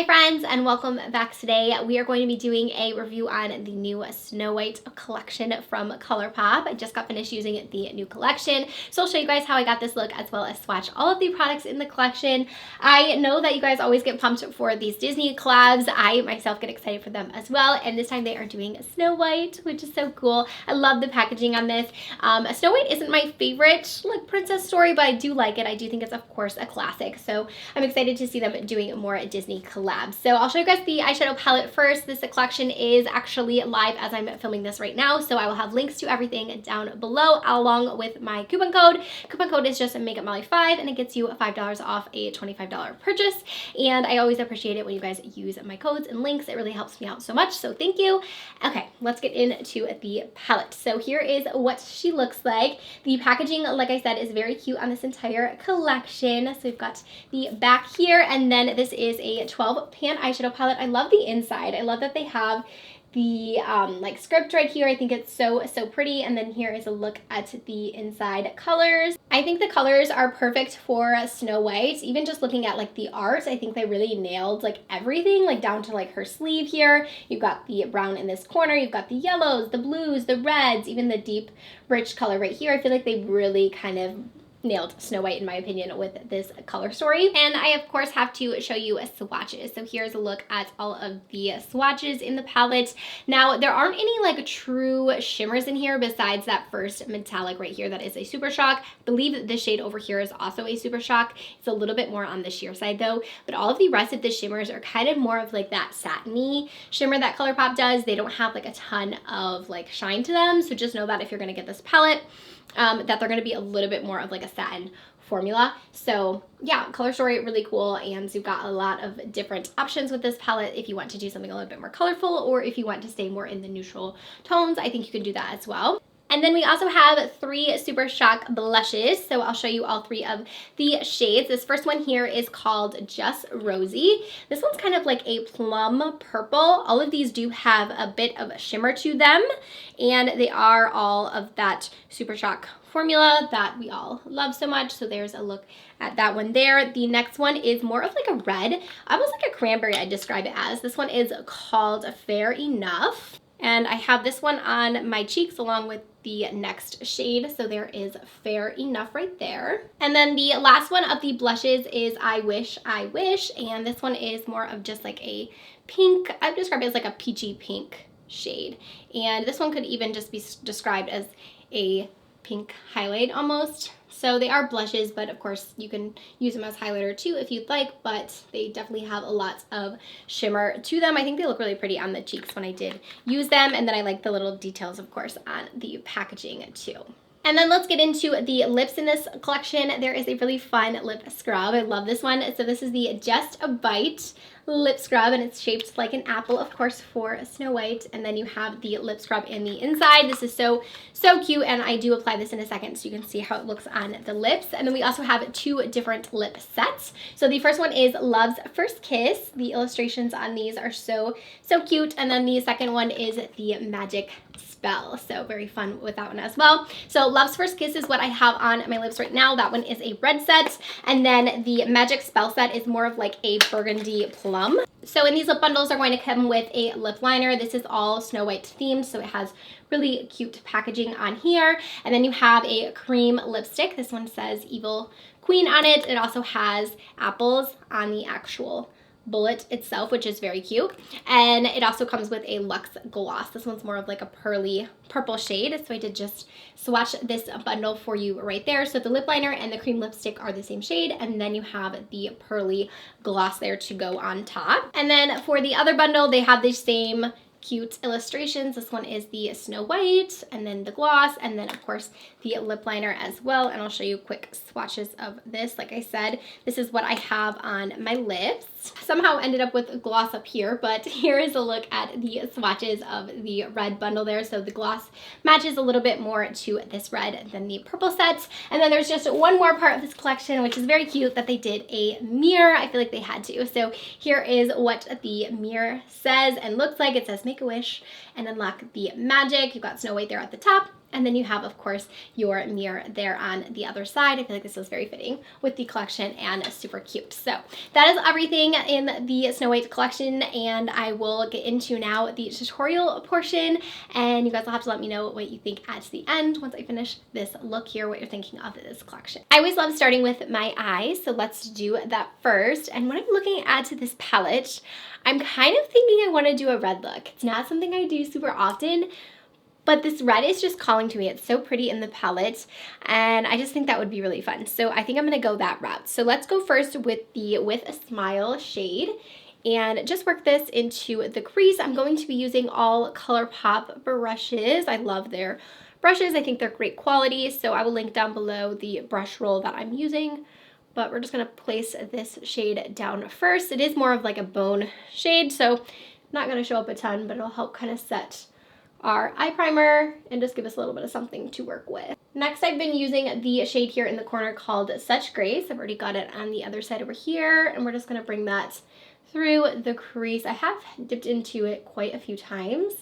Hi friends, and welcome back. Today we are going to be doing a review on the new Snow White collection from Colourpop. I just got finished using the new collection, so I'll show you guys how I got this look as well as swatch all of the products in the collection. I know that you guys always get pumped for these Disney collabs. I myself get excited for them as well, and this time they are doing Snow White, which is so cool. I love the packaging on this. Snow White isn't my favorite princess story, but I do like it. I do think it's of course a classic, so I'm excited to see them doing more Disney collabs. So I'll show you guys the eyeshadow palette first. This collection is actually live as I'm filming this right now, so I will have links to everything down below along with my coupon code. Coupon code is just MakeupMolly5 and it gets you $5 off a $25 purchase, and I always appreciate it when you guys use my codes and links. It really helps me out so much, so thank you. Okay, let's get into the palette. So here is what she looks like. The packaging, like I said, is very cute on this entire collection. So we've got the back here, and then this is a 12 pan eyeshadow palette. I love the inside. I love that they have the script right here. I think it's so pretty. And then here is a look at the inside colors. I think the colors are perfect for Snow White. Even just looking at the art, I think they really nailed everything, down to her sleeve here. You've got the brown in this corner, you've got the yellows, the blues, the reds, even the deep rich color right here. I feel like they really kind of nailed Snow White in my opinion with this color story. And I of course have to show you swatches. So here's a look at all of the swatches in the palette. Now there aren't any true shimmers in here besides that first metallic right here that is a Super Shock. I believe this shade over here is also a Super Shock. It's a little bit more on the sheer side though, but all of the rest of the shimmers are kind of more of that satiny shimmer that Colourpop does. They don't have a ton of shine to them, so just know that if you're gonna get this palette, that they're going to be a little bit more of a satin formula. So yeah, color story really cool, and you've got a lot of different options with this palette if you want to do something a little bit more colorful, or if you want to stay more in the neutral tones. I think you can do that as well. And then we also have 3 Super Shock blushes, so I'll show you all 3 of the shades. This first one here is called Just Rosy. This one's kind of like a plum purple. All of these do have a bit of shimmer to them, and they are all of that Super Shock formula that we all love so much. So there's a look at that one there. The next one is more of a red, almost like a cranberry I'd describe it as. This one is called Fair Enough. And I have this one on my cheeks along with the next shade, so there is Fair Enough right there. And then the last one of the blushes is I Wish, and this one is more of just a pink, I would describe it as a peachy pink shade. And this one could even just be described as a pink highlight almost. So they are blushes, but of course you can use them as highlighter too if you'd like, but they definitely have a lot of shimmer to them. I think they look really pretty on the cheeks when I did use them, and then I like the little details of course on the packaging too. And then let's get into the lips in this collection. There is a really fun lip scrub. I love this one. So this is the Just a Bite lip scrub, and it's shaped like an apple, of course, for Snow White. And then you have the lip scrub in the inside. This is so cute, and I do apply this in a second so you can see how it looks on the lips. And then we also have 2 different lip sets. So the first one is Love's First Kiss. The illustrations on these are so cute. And then the second one is the Magic Spell. So very fun with that one as well. So Love's First Kiss is what I have on my lips right now. That one is a red set. And then the Magic Spell set is more of a burgundy plum. So in these lip bundles, they're going to come with a lip liner. This is all Snow White themed, so it has really cute packaging on here. And then you have a cream lipstick. This one says Evil Queen on it. It also has apples on the actual bullet itself, which is very cute. And it also comes with a luxe gloss. This one's more of a pearly purple shade, so I did just swatch this bundle for you right there. So the lip liner and the cream lipstick are the same shade, and then you have the pearly gloss there to go on top. And then for the other bundle, they have the same cute illustrations. This one is the Snow White, and then the gloss, and then of course the lip liner as well. And I'll show you quick swatches of this. Like I said, this is what I have on my lips. Somehow ended up with a gloss up here, but here is a look at the swatches of the red bundle there. So the gloss matches a little bit more to this red than the purple set. And then there's just one more part of this collection, which is very cute, that they did a mirror. I feel like they had to. So here is what the mirror says and looks like. It says Make a Wish and unlock the magic. You've got Snow White there at the top, And then you have, of course, your mirror there on the other side. I feel like this is very fitting with the collection and super cute. So that is everything in the Snow White collection, and I will get into now the tutorial portion, and you guys will have to let me know what you think at the end once I finish this look here, what you're thinking of this collection. I always love starting with my eyes, so let's do that first. And when I'm looking at this palette, I'm kind of thinking I want to do a red look. It's not something I do super often, but this red is just calling to me. It's so pretty in the palette, and I just think that would be really fun. So I think I'm going to go that route. So let's go first with the With a Smile shade and just work this into the crease. I'm going to be using all Colourpop brushes. I love their brushes. I think they're great quality, so I will link down below the brush roll that I'm using. But we're just going to place this shade down first. It is more of like a bone shade, so not going to show up a ton, but it'll help kind of set our eye primer and just give us a little bit of something to work with. Next, I've been using the shade here in the corner called Such Grace. I've already got it on the other side over here, and we're just going to bring that through the crease. I have dipped into it quite a few times,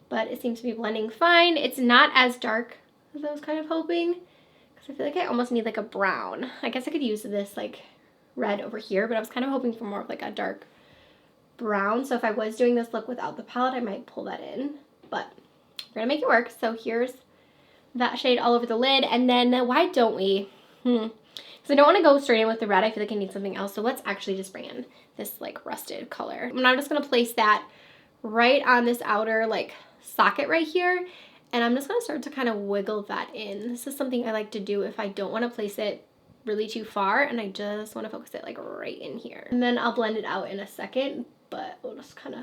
but it seems to be blending fine. It's not as dark as I was kind of hoping, because I feel like I almost need like a brown. I guess I could use this like red over here, but I was kind of hoping for more of like a dark brown. So if I was doing this look without the palette, I might pull that in. But we're gonna make it work. So here's that shade all over the lid, and then why don't we? Because I don't want to go straight in with the red. I feel like I need something else. So let's actually just bring in this like rusted color. And I'm just gonna place that right on this outer like socket right here, and I'm just gonna start to kind of wiggle that in. This is something I like to do if I don't want to place it really too far, and I just want to focus it like right in here. And then I'll blend it out in a second, but we'll just kind of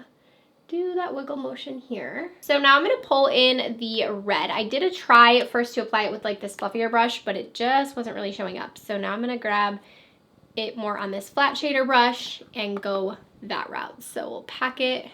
do that wiggle motion here. So now I'm going to pull in the red. I did a try first to apply it with like this fluffier brush, but it just wasn't really showing up. So now I'm going to grab it more on this flat shader brush and go that route. So we'll pack it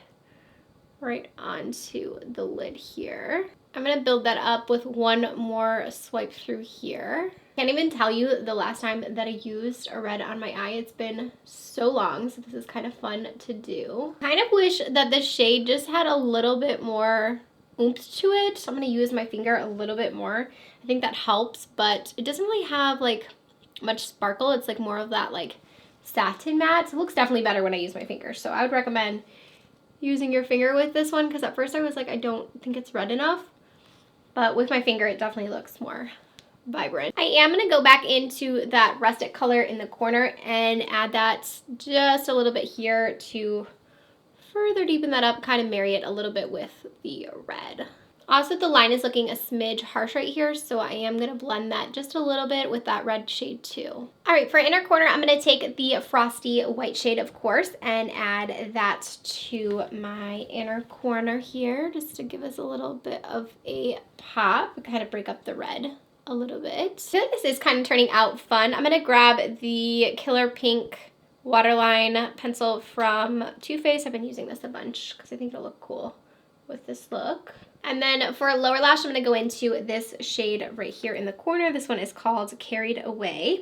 right onto the lid here. I'm going to build that up with one more swipe through here. Can't even tell you the last time that I used a red on my eye. It's been so long, so this is kind of fun to do. Kind of wish that the shade just had a little bit more oomph to it, so I'm going to use my finger a little bit more. I think that helps, but it doesn't really have like much sparkle. It's like more of that like satin matte. So it looks definitely better when I use my finger, so I would recommend using your finger with this one, because at first I was like, I don't think it's red enough, but with my finger it definitely looks more vibrant. I am going to go back into that rustic color in the corner and add that just a little bit here to further deepen that up, kind of marry it a little bit with the red. Also, the line is looking a smidge harsh right here, so I am going to blend that just a little bit with that red shade too. All right, for inner corner, I'm going to take the frosty white shade, of course, and add that to my inner corner here, just to give us a little bit of a pop, kind of break up the red a little bit. I feel like this is kind of turning out fun. I'm going to grab the Killer Pink waterline pencil from Too Faced. I've been using this a bunch because I think it'll look cool with this look. And then for a lower lash, I'm going to go into this shade right here in the corner. This one is called Carried Away.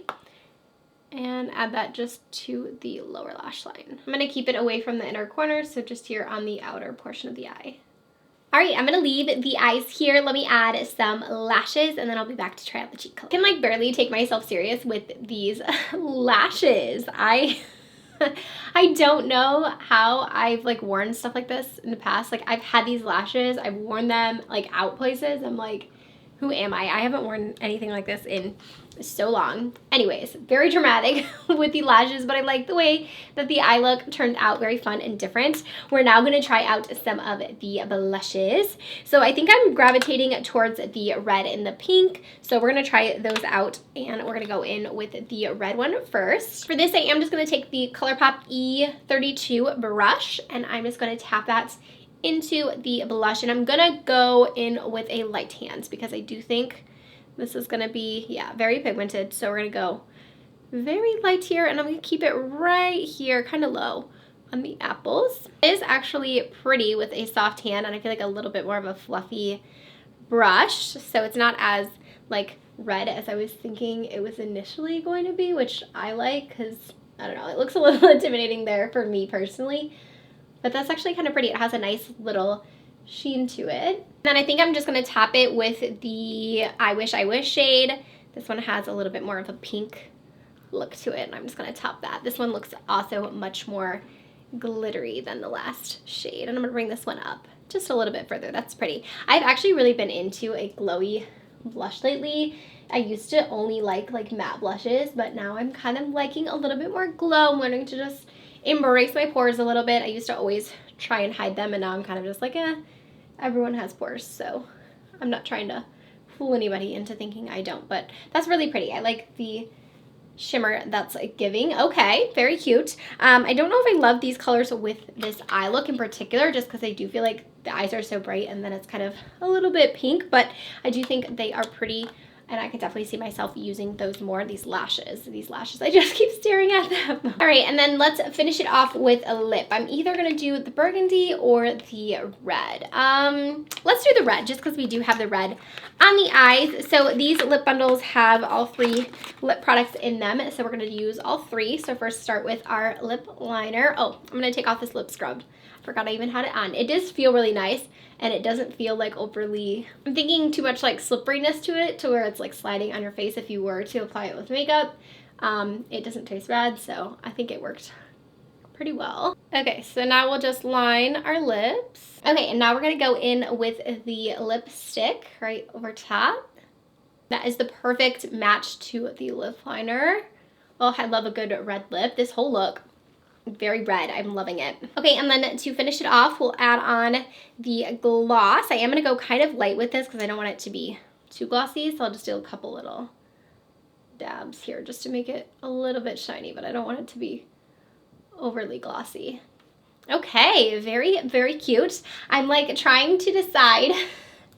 And add that just to the lower lash line. I'm going to keep it away from the inner corner, so just here on the outer portion of the eye. All right, I'm going to leave the eyes here. Let me add some lashes, and then I'll be back to try out the cheek color. I can like barely take myself serious with these lashes. I don't know how I've like worn stuff like this in the past. Like I've had these lashes, I've worn them like out places. I'm like, who am I? I haven't worn anything like this in so long. Anyways, very dramatic with the lashes, but I like the way that the eye look turned out, very fun and different. We're now going to try out some of the blushes. So I think I'm gravitating towards the red and the pink. So we're going to try those out, and we're going to go in with the red one first. For this, I am just going to take the Colourpop E32 brush, and I'm just going to tap that into the blush, and I'm gonna go in with a light hand because I do think this is gonna be, yeah, very pigmented. So we're gonna go very light here, and I'm gonna keep it right here, kind of low on the apples. It is actually pretty with a soft hand, and I feel like a little bit more of a fluffy brush, so it's not as like red as I was thinking it was initially going to be, which I like because, I don't know, it looks a little intimidating there for me personally. But that's actually kind of pretty. It has a nice little sheen to it. Then I think I'm just going to top it with the I Wish shade. This one has a little bit more of a pink look to it, and I'm just going to top that. This one looks also much more glittery than the last shade, and I'm going to bring this one up just a little bit further. That's pretty. I've actually really been into a glowy blush lately. I used to only like matte blushes, but now I'm kind of liking a little bit more glow. I'm learning to just embrace my pores a little bit. I used to always try and hide them, and now I'm kind of just like, everyone has pores, so I'm not trying to fool anybody into thinking I don't, but that's really pretty. I like the shimmer that's giving. Okay, very cute. I don't know if I love these colors with this eye look in particular, just because I do feel like the eyes are so bright and then it's kind of a little bit pink, but I do think they are pretty, and I could definitely see myself using those more. These lashes, I just keep staring at them. All right, and then let's finish it off with a lip. I'm either gonna do the burgundy or the red. Let's do the red, just because we do have the red on the eyes. So these lip bundles have all 3 lip products in them, so we're gonna use all 3. So first start with our lip liner. Oh, I'm gonna take off this lip scrub. Forgot I even had it on. It does feel really nice, and it doesn't feel like overly, I'm thinking too much like slipperiness to it, to where it's like sliding on your face if you were to apply it with makeup. It doesn't taste red, so I think it worked pretty well. Okay, so now we'll just line our lips. Okay, and now we're gonna go in with the lipstick right over top. That is the perfect match to the lip liner. Oh, I love a good red lip. This whole look, very red. I'm loving it. Okay, and then to finish it off, we'll add on the gloss. I am going to go kind of light with this because I don't want it to be too glossy, so I'll just do a couple little dabs here just to make it a little bit shiny, but I don't want it to be overly glossy. Okay, very, very cute. I'm like trying to decide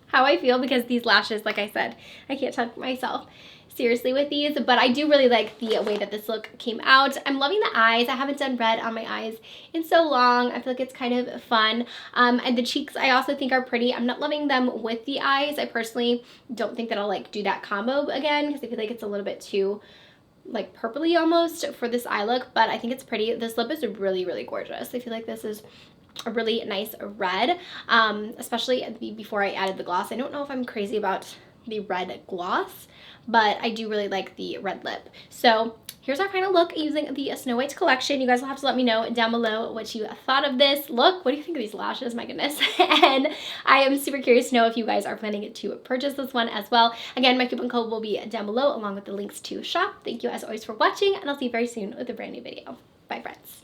how I feel because these lashes, like I said, I can't take myself seriously with these, but I do really like the way that this look came out. I'm loving the eyes. I haven't done red on my eyes in so long. I feel like it's kind of fun. And the cheeks I also think are pretty. I'm not loving them with the eyes. I personally don't think that I'll like do that combo again because I feel like it's a little bit too like purpley almost for this eye look, but I think it's pretty. This lip is really, really gorgeous. I feel like this is a really nice red, especially before I added the gloss. I don't know if I'm crazy about the red gloss, but I do really like the red lip. So here's our final look using the Snow White collection. You guys will have to let me know down below what you thought of this look. What do you think of these lashes? My goodness. And I am super curious to know if you guys are planning to purchase this one as well. Again, my coupon code will be down below along with the links to shop. Thank you as always for watching, and I'll see you very soon with a brand new video. Bye, friends.